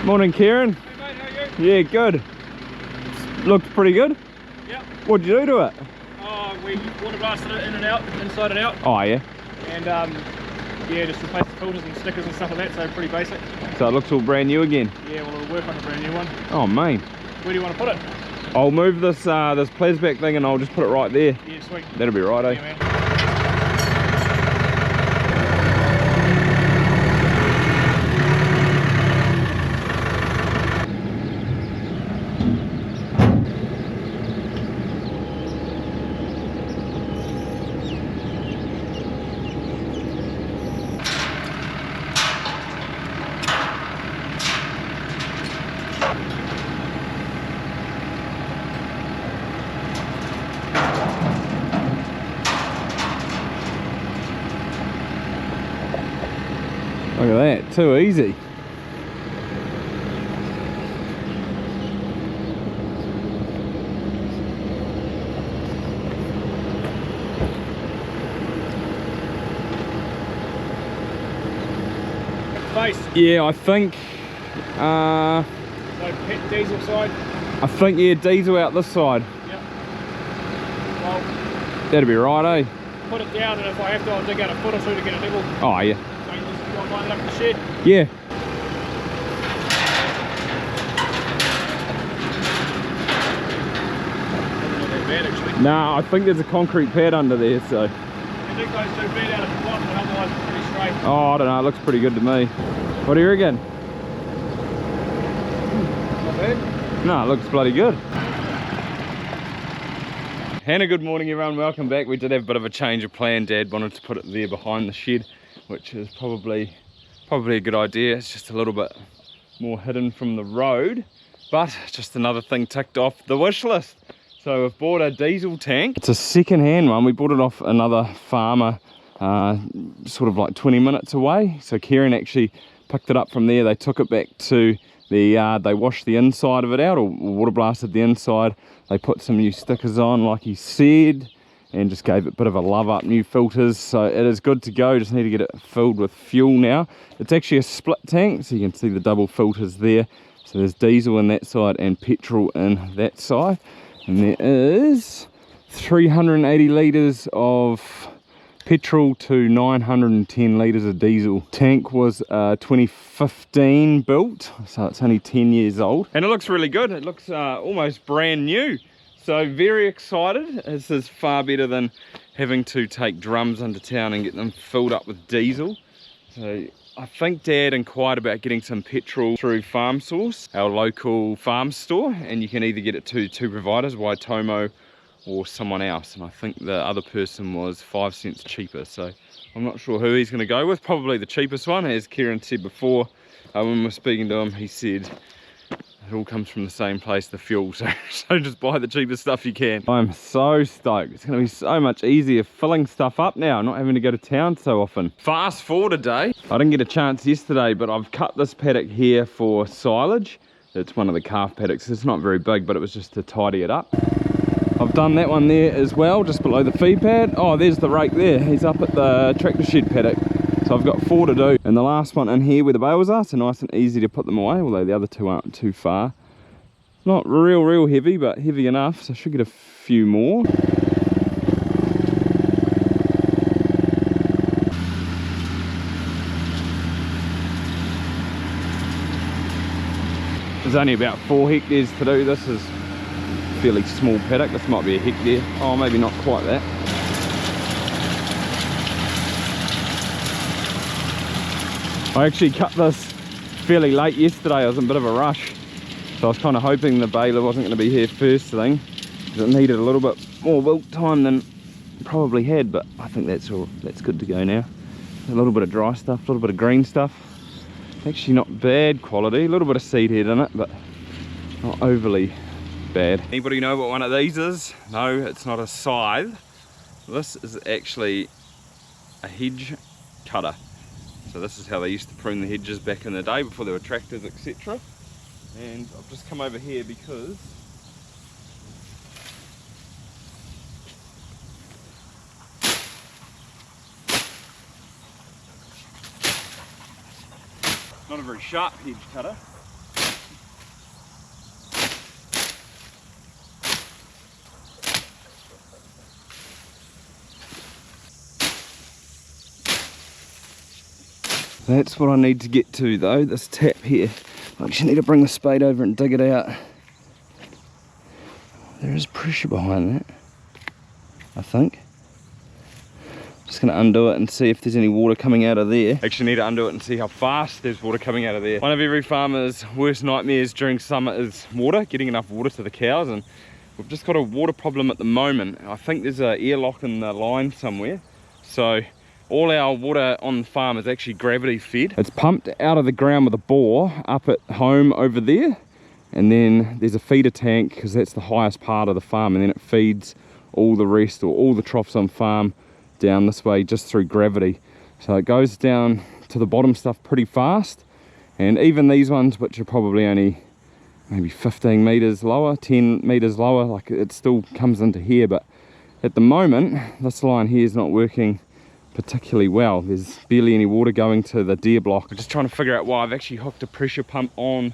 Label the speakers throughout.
Speaker 1: Morning, Kieran.
Speaker 2: Hey mate, how are you?
Speaker 1: Yeah, good. Looks pretty good.
Speaker 2: Yep.
Speaker 1: What'd you do to it?
Speaker 2: Oh, we water blasted it in and out, inside and out.
Speaker 1: Oh, yeah.
Speaker 2: And yeah, just replaced the filters and stickers and stuff like that, so pretty basic.
Speaker 1: So it looks all brand new again.
Speaker 2: Yeah, well it'll work on a brand new one.
Speaker 1: Oh, man.
Speaker 2: Where do you want to put it?
Speaker 1: I'll move this this plasback thing and I'll just put it right there.
Speaker 2: Yeah, sweet.
Speaker 1: That'll be right, eh?
Speaker 2: Yeah, man.
Speaker 1: Look at that, too easy.
Speaker 2: Face.
Speaker 1: Yeah, I think
Speaker 2: So diesel side.
Speaker 1: yeah, diesel out this side.
Speaker 2: Yep. Well,
Speaker 1: That'll be right, eh?
Speaker 2: put it down, and if I have to, I'll dig out a foot or two to get a nibble.
Speaker 1: Oh, yeah.
Speaker 2: So you just line it up in the shed.
Speaker 1: Yeah.
Speaker 2: Not that bad actually.
Speaker 1: Nah, I think there's a concrete pad under there, so.
Speaker 2: You dig those two feet out at the bottom, but otherwise it's pretty straight.
Speaker 1: Oh, I don't know, it looks pretty good to me. What do you reckon?
Speaker 2: Not bad.
Speaker 1: No, it looks bloody good. Hannah, good morning everyone, welcome back. We did have a bit of a change of plan. Dad wanted to put it there behind the shed, which is probably a good idea. It's just a little bit more hidden from the road, but just another thing ticked off the wish list. So we've bought a diesel tank. It's a second-hand one. We bought it off another farmer sort of like 20 minutes away. So Kieran actually picked it up from there. They took it back to the yard. They washed the inside of it out, or water blasted the inside. They put some new stickers on like he said, and just gave it a bit of a love up, new filters. So it is good to go. Just need to get it filled with fuel now. It's actually a split tank, so you can see the double filters there. So there's diesel in that side and petrol in that side, and there is 380 litres of petrol to 910 litres of diesel. Tank was 2015 built, so it's only 10 years old, and it looks really good. It looks almost brand new, so very excited. This is far better than having to take drums into town and get them filled up with diesel. So I think Dad inquired about getting some petrol through Farm Source, our local farm store, and you can either get it to two providers, Waitomo or someone else, and I think the other person was 5 cents cheaper, so I'm not sure who he's going to go with. Probably the cheapest one, as Kieran said before when we were speaking to him. He said it all comes from the same place, the fuel, so just buy the cheapest stuff you can. I'm so stoked. It's going to be so much easier filling stuff up now, not having to go to town so often. Fast forward a day, I didn't get a chance yesterday, but I've cut this paddock here for silage. It's one of the calf paddocks. It's not very big, but it was just to tidy it up. I've done that one there as well, just below the feed pad. Oh, there's the rake there. He's up at the tractor shed paddock. So I've got 4 to do. And the last one in here where the bales are, so nice and easy to put them away, although the other two aren't too far. Not real heavy, but heavy enough, so I should get a few more. There's only about 4 hectares to do. This is fairly small paddock. This might be a hectare. Oh, maybe not quite that. I actually cut this fairly late yesterday. I was in a bit of a rush, so I was kind of hoping the baler wasn't going to be here first thing, because it needed a little bit more wilt time than probably had, but I think that's good to go now. A little bit of dry stuff, a little bit of green stuff. Actually not bad quality, a little bit of seed head in it, but not overly bad. Anybody know what one of these is? No, it's not a scythe. This is actually a hedge cutter. So this is how they used to prune the hedges back in the day before there were tractors, etc. And I've just come over here because not a very sharp hedge cutter. That's what I need to get to though, this tap here. I actually need to bring the spade over and dig it out. There is pressure behind that, I think. Just going to undo it and see if there's any water coming out of there. Actually need to undo it and see how fast there's water coming out of there. One of every farmer's worst nightmares during summer is water, getting enough water to the cows, and we've just got a water problem at the moment. I think there's an airlock in the line somewhere. So all our water on the farm is actually gravity fed. It's pumped out of the ground with a bore up at home over there. And then there's a feeder tank because that's the highest part of the farm. And then it feeds all the rest, or all the troughs on farm, down this way just through gravity. So it goes down to the bottom stuff pretty fast. And even these ones, which are probably only maybe 15 meters lower, 10 meters lower, like it still comes into here. But at the moment, this line here is not working particularly well. There's barely any water going to the deer block. I'm just trying to figure out why. I've actually hooked a pressure pump on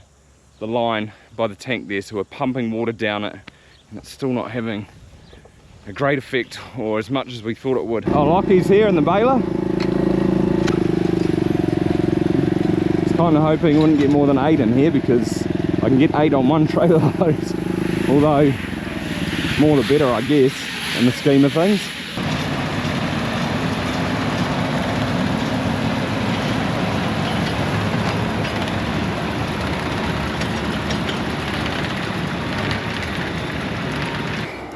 Speaker 1: the line by the tank there, so we're pumping water down it, and it's still not having a great effect, or as much as we thought it would. Oh, Lockie's here in the baler. It's kind of hoping we wouldn't get more than 8 in here, because I can get 8 on one trailer load. Although, more the better, I guess, in the scheme of things.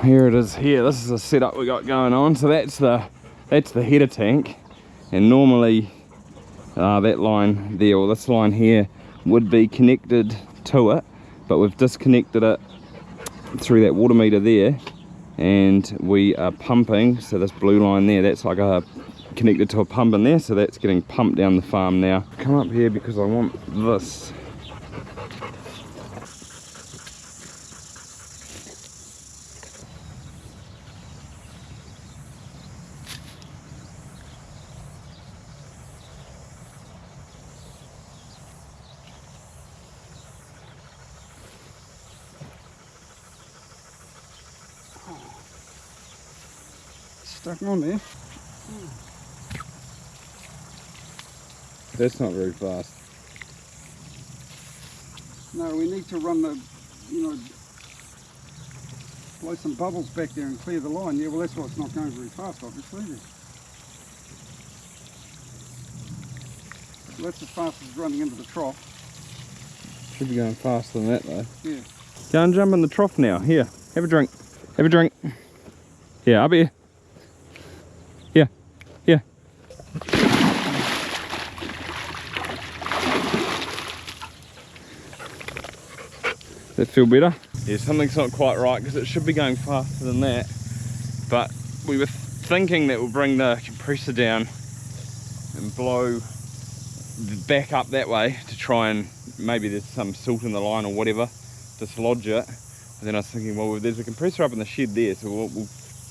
Speaker 1: Here it is here. This is the setup we got going on. So that's the header tank, and normally that line there, or this line here, would be connected to it, but we've disconnected it through that water meter there, and we are pumping. So this blue line there, that's like connected to a pump in there, so that's getting pumped down the farm now. Come up here because I want this.
Speaker 3: Stuck on there.
Speaker 1: That's not very fast.
Speaker 3: No, we need to run the, blow some bubbles back there and clear the line. Yeah, well that's why it's not going very fast, obviously. So that's as fast as running into the trough.
Speaker 1: Should be going faster than that though.
Speaker 3: Yeah.
Speaker 1: Go and jump in the trough now. Here, have a drink. Have a drink. Yeah, up here. Yeah, yeah. Does that feel better? Yeah, something's not quite right because it should be going faster than that. But we were thinking that we'll bring the compressor down and blow back up that way to try and maybe there's some silt in the line or whatever, dislodge it. And then I was thinking, well, there's a compressor up in the shed there, so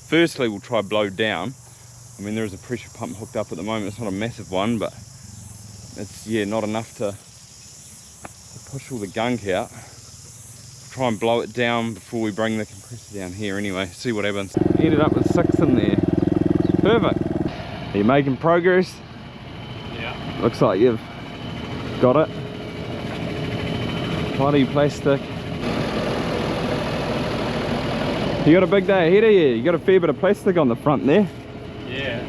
Speaker 1: firstly we'll try blow down. I mean, there is a pressure pump hooked up at the moment. It's not a massive one, but it's, yeah, not enough to push all the gunk out. Try and blow it down before we bring the compressor down here anyway, see what happens. Ended up with 6 in there. Perfect. Are you making progress?
Speaker 2: Yeah.
Speaker 1: Looks like you've got it. Bloody plastic. You got a big day ahead of you. You got a fair bit of plastic on the front there.
Speaker 2: Yeah.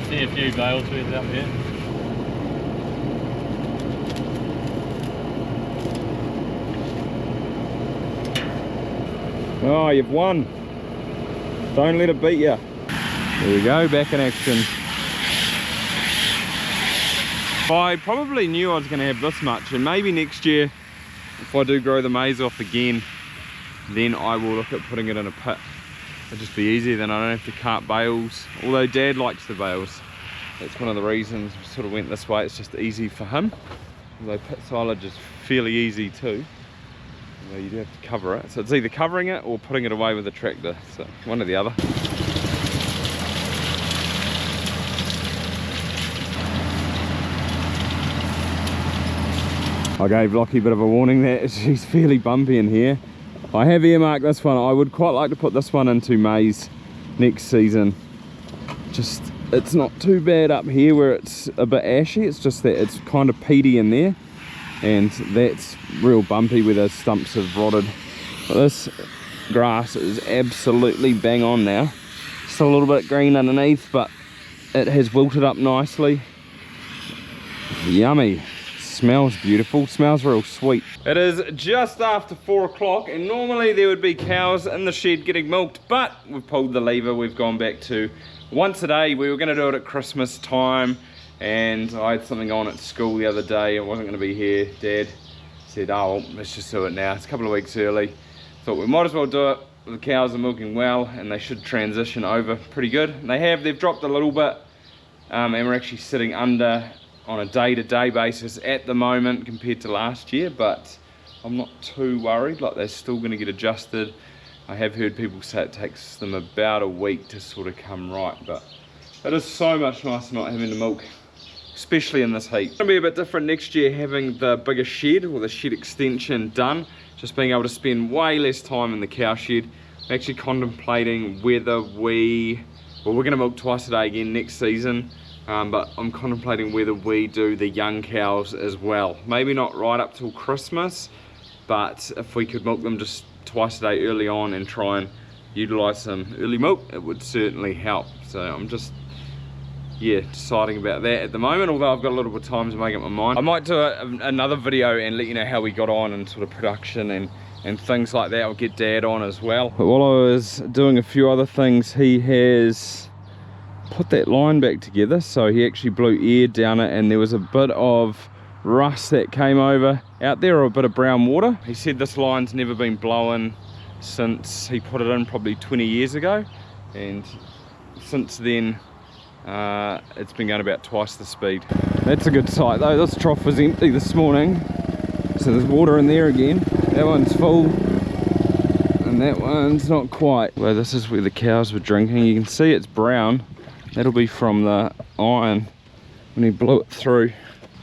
Speaker 2: See a few bales worth up here.
Speaker 1: Oh, you've won. Don't let it beat you. There you go, back in action. I probably knew I was going to have this much, and maybe next year, if I do grow the maize off again, then I will look at putting it in a pit. It'll just be easier, then I don't have to cart bales. Although Dad likes the bales. That's one of the reasons we sort of went this way. It's just easy for him. Although pit silage is fairly easy too. Although you do have to cover it. So it's either covering it or putting it away with a tractor. So one or the other. I gave Lockie a bit of a warning there. She's fairly bumpy in here. I have earmarked this one. I would quite like to put this one into maize next season. Just it's not too bad up here where it's a bit ashy. It's just that it's kind of peaty in there, and that's real bumpy where those stumps have rotted. But this grass is absolutely bang on now. Still a little bit green underneath, but it has wilted up nicely. Yummy. Smells beautiful, smells real sweet. It is just after 4 o'clock, and normally there would be cows in the shed getting milked, but we've pulled the lever. We've gone back to once a day. We were going to do it at Christmas time, and I had something on at school the other day. I wasn't going to be here. Dad said, oh, well, let's just do it now. It's a couple of weeks early. Thought we might as well do it. The cows are milking well, and they should transition over pretty good. And they've dropped a little bit, and we're actually sitting under on a day-to-day basis at the moment compared to last year, but I'm not too worried. Like, they're still going to get adjusted. I have heard people say it takes them about a week to sort of come right, but it is so much nicer not having to milk, especially in this heat. It's going to be a bit different next year, having the bigger shed or the shed extension done, just being able to spend way less time in the cow shed. I'm actually contemplating whether we're going to milk twice a day again next season. But I'm contemplating whether we do the young cows as well. Maybe not right up till Christmas, but if we could milk them just twice a day early on and try and utilise some early milk, it would certainly help. So I'm just, yeah, deciding about that at the moment, although I've got a little bit of time to make up my mind. I might do another video and let you know how we got on and sort of production and things like that. I'll get Dad on as well. But while I was doing a few other things, he has put that line back together, so he actually blew air down it, and there was a bit of rust that came over out there, or a bit of brown water. He said this line's never been blown since he put it in probably 20 years ago, and since then it's been going about twice the speed. That's a good sight though. This trough was empty this morning, so there's water in there again. That one's full and that one's not quite. Well, this is where the cows were drinking. You can see it's brown. That'll be from the iron when he blew it through.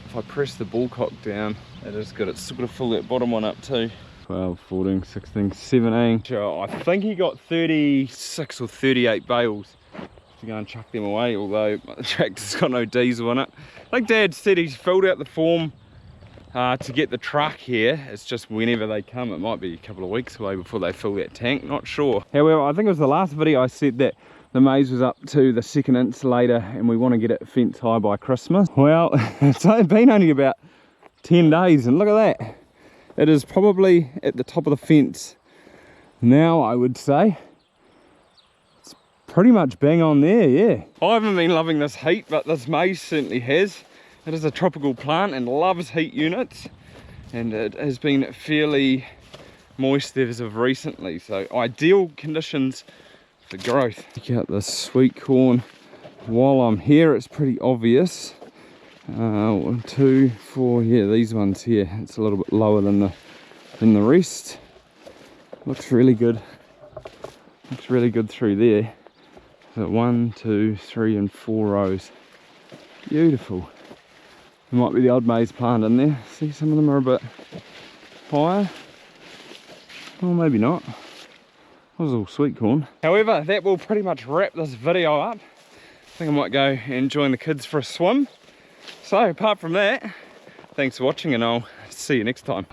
Speaker 1: If I press the bullcock down, it is good. It's still got to fill that bottom one up too. 12, 14, 16, 17. So I think he got 36 or 38 bales to go and chuck them away, although the tractor's got no diesel in it. I think Dad said he's filled out the form to get the truck here. It's just whenever they come. It might be a couple of weeks away before they fill that tank, not sure. However, I think it was the last video I said that the maize was up to the second insulator and we want to get it fence high by Christmas. Well, it's been only about 10 days and look at that. It is probably at the top of the fence now, I would say. It's pretty much bang on there, yeah. I haven't been loving this heat, but this maize certainly has. It is a tropical plant and loves heat units, and it has been fairly moist as of recently, so ideal conditions for growth. Check out this sweet corn. While I'm here, it's pretty obvious. 1, 2, 4, yeah, these ones here. It's a little bit lower than the rest. Looks really good. Looks really good through there. So 1, 2, 3, and 4 rows. Beautiful. There might be the odd maize plant in there. See, some of them are a bit higher. Well, maybe not. That was all sweet corn. However, that will pretty much wrap this video up. I think I might go and join the kids for a swim. So apart from that, thanks for watching and I'll see you next time.